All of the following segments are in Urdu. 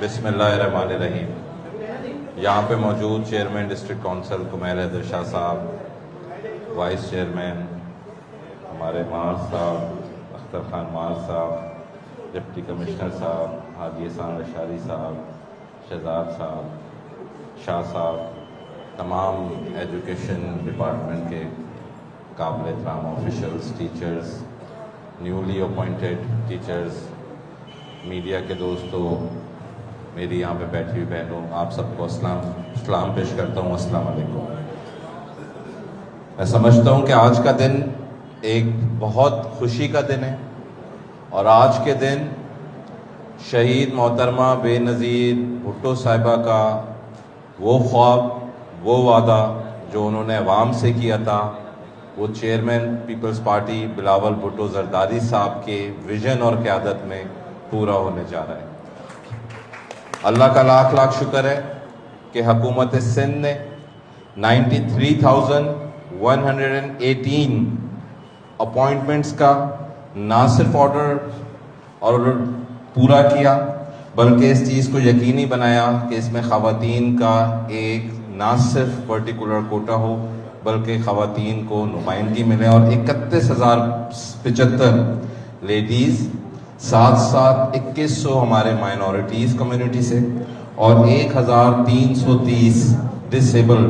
بسم اللہ الرحمن الرحیم. یہاں پہ موجود چیئرمین ڈسٹرکٹ کونسل کمیر حیدر شاہ صاحب، وائس چیئرمین ہمارے مار صاحب، اختر خان مار صاحب، ڈپٹی کمشنر صاحب، ہادی احسان اشاری صاحب، شہزاد صاحب، شاہ صاحب، تمام ایجوکیشن ڈپارٹمنٹ کے قابل احترام officials, teachers, newly appointed teachers, media کے دوستوں، میری یہاں پہ بیٹھی ہوئی بہنوں، آپ سب کو سلام پیش کرتا ہوں. السلام علیکم. میں سمجھتا ہوں کہ آج کا دن ایک بہت خوشی کا دن ہے، اور آج کے دن شہید محترمہ بے نظیر بھٹو صاحبہ کا وہ خواب، وہ وعدہ جو انہوں نے عوام سے کیا تھا، وہ chairman Peoples Party Bilawal Bhutto Zardari صاحب کے ویژن اور قیادت میں پورا ہونے جا رہا ہے. اللہ کا لاکھ لاکھ شکر ہے کہ حکومت سندھ نے 93,118 اپوائنٹمنٹس کا نہ صرف آرڈر اور پورا کیا، بلکہ اس چیز کو یقینی بنایا کہ اس میں خواتین کا ایک نہ صرف پرٹیکولر کوٹا ہو، بلکہ خواتین کو نمائندگی ملے، اور 31,075 لیڈیز، ساتھ 2,100 ہمارے مائنورٹیز کمیونٹی سے، اور 1,330 ڈسیبل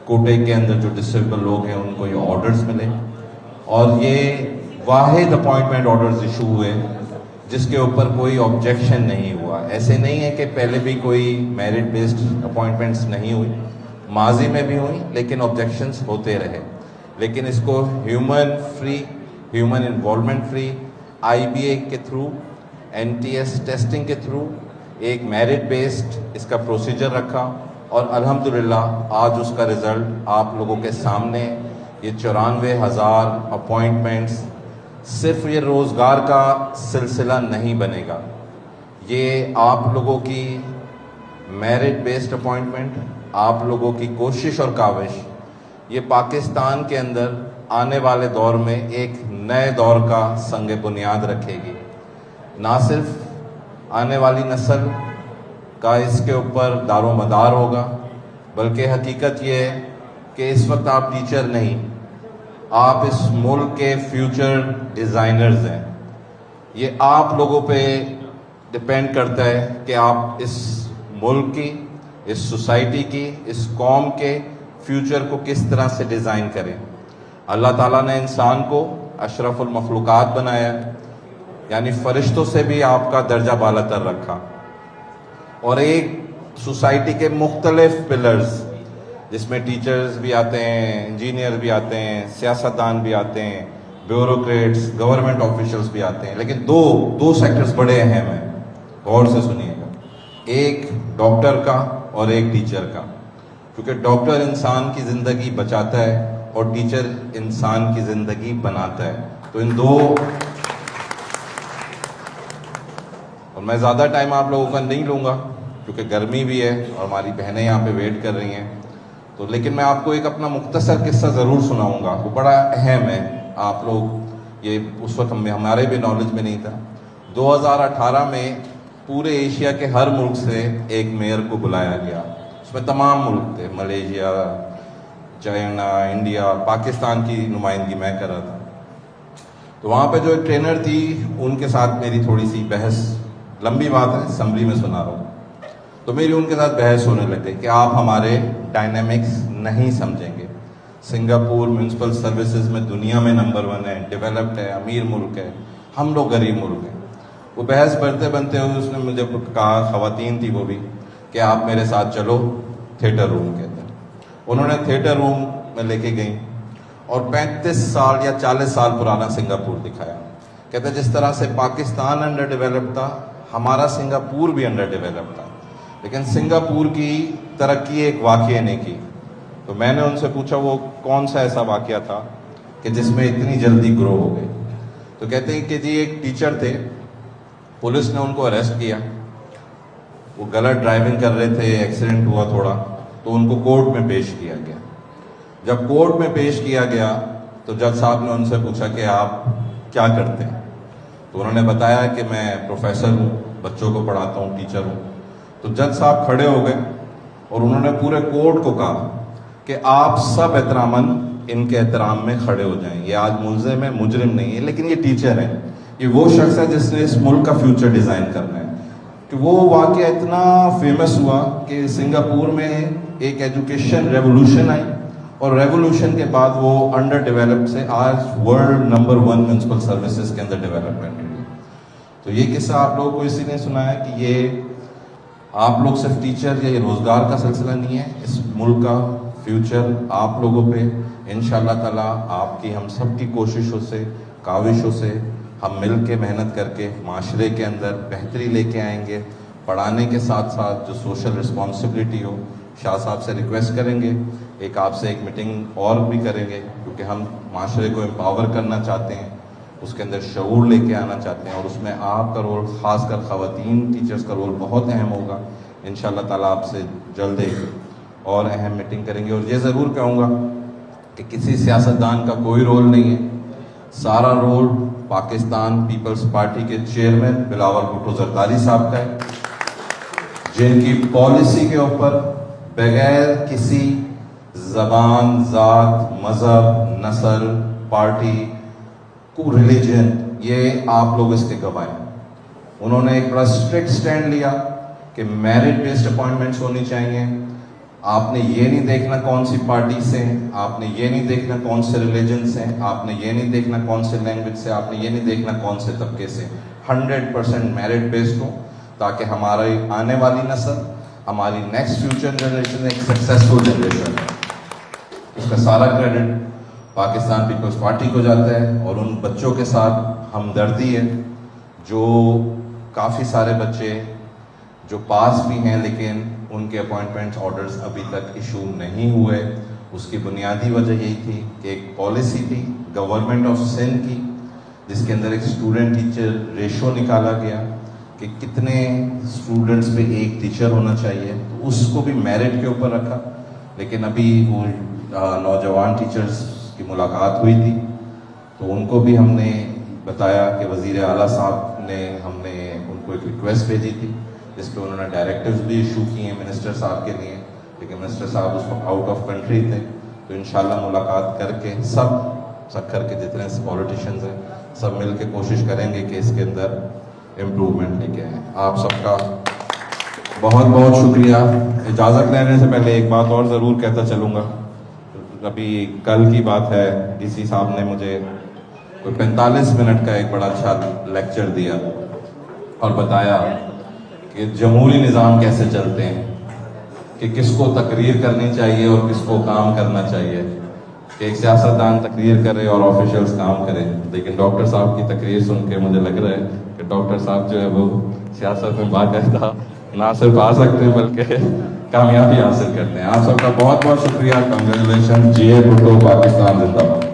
کوٹے کے اندر جو ڈسیبل لوگ ہیں ان کو یہ آرڈرز ملے. اور یہ واحد اپوائنٹمنٹ آرڈرز ایشو ہوئے جس کے اوپر کوئی آبجیکشن نہیں ہوا. ایسے نہیں ہے کہ پہلے بھی کوئی میرٹ بیسڈ اپوائنٹمنٹس نہیں ہوئی، ماضی میں بھی ہوئی، لیکن آبجیکشنز ہوتے رہے. لیکن اس کو human free, human involvement free, I B A کے تھرو، این ٹی ایس ٹیسٹنگ کے تھرو ایک میرٹ بیسڈ اس کا پروسیجر رکھا، اور الحمدللہ آج اس کا رزلٹ آپ لوگوں کے سامنے. یہ 94,000 اپوائنٹمنٹس صرف یہ روزگار کا سلسلہ نہیں بنے گا، یہ آپ لوگوں کی میرٹ بیسڈ اپوائنٹمنٹ، آپ لوگوں کی کوشش اور کاوش، یہ پاکستان کے اندر آنے والے دور میں ایک نئے دور کا سنگ بنیاد رکھے گی. نہ صرف آنے والی نسل کا اس کے اوپر دار و مدار ہوگا، بلکہ حقیقت یہ ہے کہ اس وقت آپ ٹیچر نہیں، آپ اس ملک کے فیوچر ڈیزائنرز ہیں. یہ آپ لوگوں پہ ڈپینڈ کرتا ہے کہ آپ اس ملک کی، اس سوسائٹی کی، اس قوم کے فیوچر کو کس طرح سے ڈیزائن کریں. اللہ تعالیٰ نے انسان کو اشرف المخلوقات بنایا، یعنی فرشتوں سے بھی آپ کا درجہ بالا تر رکھا، اور ایک سوسائٹی کے مختلف پلرز جس میں ٹیچرز بھی آتے ہیں، انجینئر بھی آتے ہیں، سیاستدان بھی آتے ہیں، بیوروکریٹس، گورنمنٹ آفیشلز بھی آتے ہیں، لیکن دو سیکٹرز بڑے اہم ہیں، غور سے سنیے گا. ایک ڈاکٹر کا اور ایک ٹیچر کا، کیونکہ ڈاکٹر انسان کی زندگی بچاتا ہے اور ٹیچر انسان کی زندگی بناتا ہے. تو ان دو، اور میں زیادہ ٹائم آپ لوگوں کا نہیں لوں گا کیونکہ گرمی بھی ہے اور ہماری بہنیں یہاں پہ ویٹ کر رہی ہیں. تو لیکن میں آپ کو ایک اپنا مختصر قصہ ضرور سناؤں گا، وہ بڑا اہم ہے. آپ لوگ یہ اس وقت ہمارے بھی نالج میں نہیں تھا. 2018 میں پورے ایشیا کے ہر ملک سے ایک میئر کو بلایا گیا. اس میں تمام ملک تھے، ملیشیا، چائنا، انڈیا، پاکستان کی نمائندگی میں کر رہا تھا. تو وہاں پہ جو ایک ٹرینر تھی، ان کے ساتھ میری تھوڑی سی بحث، لمبی بات ہے، اسمبلی میں سنا رہا ہوں. تو میری ان کے ساتھ بحث ہونے لگ گئی کہ آپ ہمارے ڈائنامکس نہیں سمجھیں گے. سنگاپور میونسپل سروسز میں دنیا میں نمبر 1 ہے، ڈیولپڈ ہے، امیر ملک ہے، ہم لوگ غریب ملک ہیں. وہ بحث بڑھتے بنتے ہوئے اس نے مجھے کہا، خواتین تھی وہ بھی، کہ آپ میرے ساتھ چلو تھیٹر روم کے اندر. انہوں نے تھیٹر روم میں لے کے گئیں اور 35 سال یا 40 سال پرانا سنگاپور دکھایا. کہتے جس طرح سے پاکستان انڈر ڈیولپڈ تھا، ہمارا سنگاپور بھی انڈر ڈیولپڈ تھا، لیکن سنگاپور کی ترقی ایک واقعے نے کی. تو میں نے ان سے پوچھا وہ کون سا ایسا واقعہ تھا کہ جس میں اتنی جلدی گرو ہو گئی. تو کہتے ہیں کہ جی ایک ٹیچر تھے، پولیس نے ان کو اریسٹ کیا. وہ غلط ڈرائیونگ کر رہے تھے، ایکسیڈنٹ ہوا تھوڑا، تو ان کو کورٹ میں پیش کیا گیا. جب کورٹ میں پیش کیا گیا تو جج صاحب نے ان سے پوچھا کہ آپ کیا کرتے ہیں؟ تو انہوں نے بتایا کہ میں پروفیسر ہوں، بچوں کو پڑھاتا ہوں، ٹیچر ہوں. تو جج صاحب کھڑے ہو گئے اور انہوں نے پورے کورٹ کو کہا کہ آپ سب احتراماً ان کے احترام میں کھڑے ہو جائیں. یہ آج ملزم ہے، مجرم نہیں ہے، لیکن یہ ٹیچر ہے. یہ وہ شخص ہے جس نے اس ملک کا فیوچر ڈیزائن کرنا ہے. کہ وہ واقعہ اتنا فیمس ہوا کہ سنگاپور میں ایک ایجوکیشن ریولوشن آئی، اور ریولوشن کے بعد وہ انڈر ڈیولپ سے آج ورلڈ نمبر 1 میونسپل سروسز کے اندر ڈیولپمنٹ ہوئی. تو یہ قصہ آپ لوگوں کو اسی لیے سنایا کہ یہ آپ لوگ صرف ٹیچر یا یہ روزگار کا سلسلہ نہیں ہے، اس ملک کا فیوچر آپ لوگوں پہ انشاءاللہ تعالیٰ آپ کی ہم سب کی کوششوں سے، کاوشوں سے ہم مل کے محنت کر کے معاشرے کے اندر بہتری لے کے آئیں گے. پڑھانے کے ساتھ ساتھ جو سوشل رسپانسبلٹی ہو، شاہ صاحب سے ریکویسٹ کریں گے ایک آپ سے ایک میٹنگ اور بھی کریں گے، کیونکہ ہم معاشرے کو امپاور کرنا چاہتے ہیں، اس کے اندر شعور لے کے آنا چاہتے ہیں، اور اس میں آپ کا رول، خاص کر خواتین ٹیچرز کا رول بہت اہم ہوگا. انشاءاللہ تعالیٰ آپ سے جلد ایک اور اہم میٹنگ کریں گے. اور یہ ضرور کہوں گا کہ کسی سیاستدان کا کوئی رول نہیں ہے، سارا رول پاکستان پیپلز پارٹی کے چیئرمین بلاول بھٹو زرداری صاحب کا ہے، جن کی پالیسی کے اوپر بغیر کسی زبان، ذات، مذہب، نسل، پارٹی کو ریلیجن، یہ آپ لوگ اس کے گواہ ہیں. انہوں نے ایک بڑا اسٹرکٹ سٹینڈ لیا کہ میرٹ بیسڈ اپوائنٹمنٹس ہونی چاہیے. آپ نے یہ نہیں دیکھنا کون سی پارٹی سے ہیں، آپ نے یہ نہیں دیکھنا کون سے ریلیجن سے ہیں، آپ نے یہ نہیں دیکھنا کون سے لینگویج سے، آپ نے یہ نہیں دیکھنا کون سے طبقے سے. 100% میرٹ بیسڈ ہو، تاکہ ہماری آنے والی نسل، ہماری نیکسٹ فیوچر جنریشن ایک سکسیسفل جنریشن ہے. اس کا سارا کریڈٹ پاکستان پیپلز پارٹی کو جاتا ہے، اور ان بچوں کے ساتھ ہمدردی ہے جو کافی سارے بچے جو پاس بھی ہیں لیکن ان کے اپوائنٹمنٹ آرڈرز ابھی تک ایشو نہیں ہوئے. اس کی بنیادی وجہ یہی تھی کہ ایک پالیسی تھی گورنمنٹ آف سندھ کی، جس کے اندر ایک اسٹوڈنٹ ٹیچر ریشو نکالا گیا کہ کتنے اسٹوڈنٹس پہ ایک ٹیچر ہونا چاہیے. تو اس کو بھی میرٹ کے اوپر رکھا. لیکن ابھی وہ نوجوان ٹیچرز کی ملاقات ہوئی تھی، تو ان کو بھی ہم نے بتایا کہ وزیر اعلیٰ صاحب نے، ہم نے ان کو ایک ریکویسٹ بھیجی تھی جس پہ انہوں نے ڈائریکٹیوز بھی ایشو کیے ہیں منسٹر صاحب کے لیے، لیکن منسٹر صاحب اس وقت آؤٹ آف کنٹری تھے. تو انشاءاللہ ملاقات کر کے سب کر کے جتنے پولیٹیشینز ہیں سب مل کے کوشش کریں گے کہ اس کے اندر امپروومنٹ لے کے آئیں. آپ سب کا بہت بہت شکریہ. اجازت لینے سے پہلے ایک بات اور ضرور کہتا چلوں گا. ابھی کل کی بات ہے، ڈی سی صاحب نے مجھے کوئی 45 منٹ کا ایک بڑا اچھا لیکچر دیا اور بتایا کہ جمہوری نظام کیسے چلتے ہیں، کہ کس کو تقریر کرنی چاہیے اور کس کو کام کرنا چاہیے، کہ ایک سیاستدان تقریر کرے اور آفیشلز کام کریں. لیکن ڈاکٹر صاحب کی تقریر سن کے مجھے لگ رہا ہے کہ ڈاکٹر صاحب جو ہے وہ سیاست میں باقاعدہ نہ صرف آ سکتے ہیں بلکہ کامیابی حاصل کرتے ہیں. آپ سب کا بہت بہت شکریہ. کنگریچولیشن. جی اے بھٹو، پاکستان زندہ باد.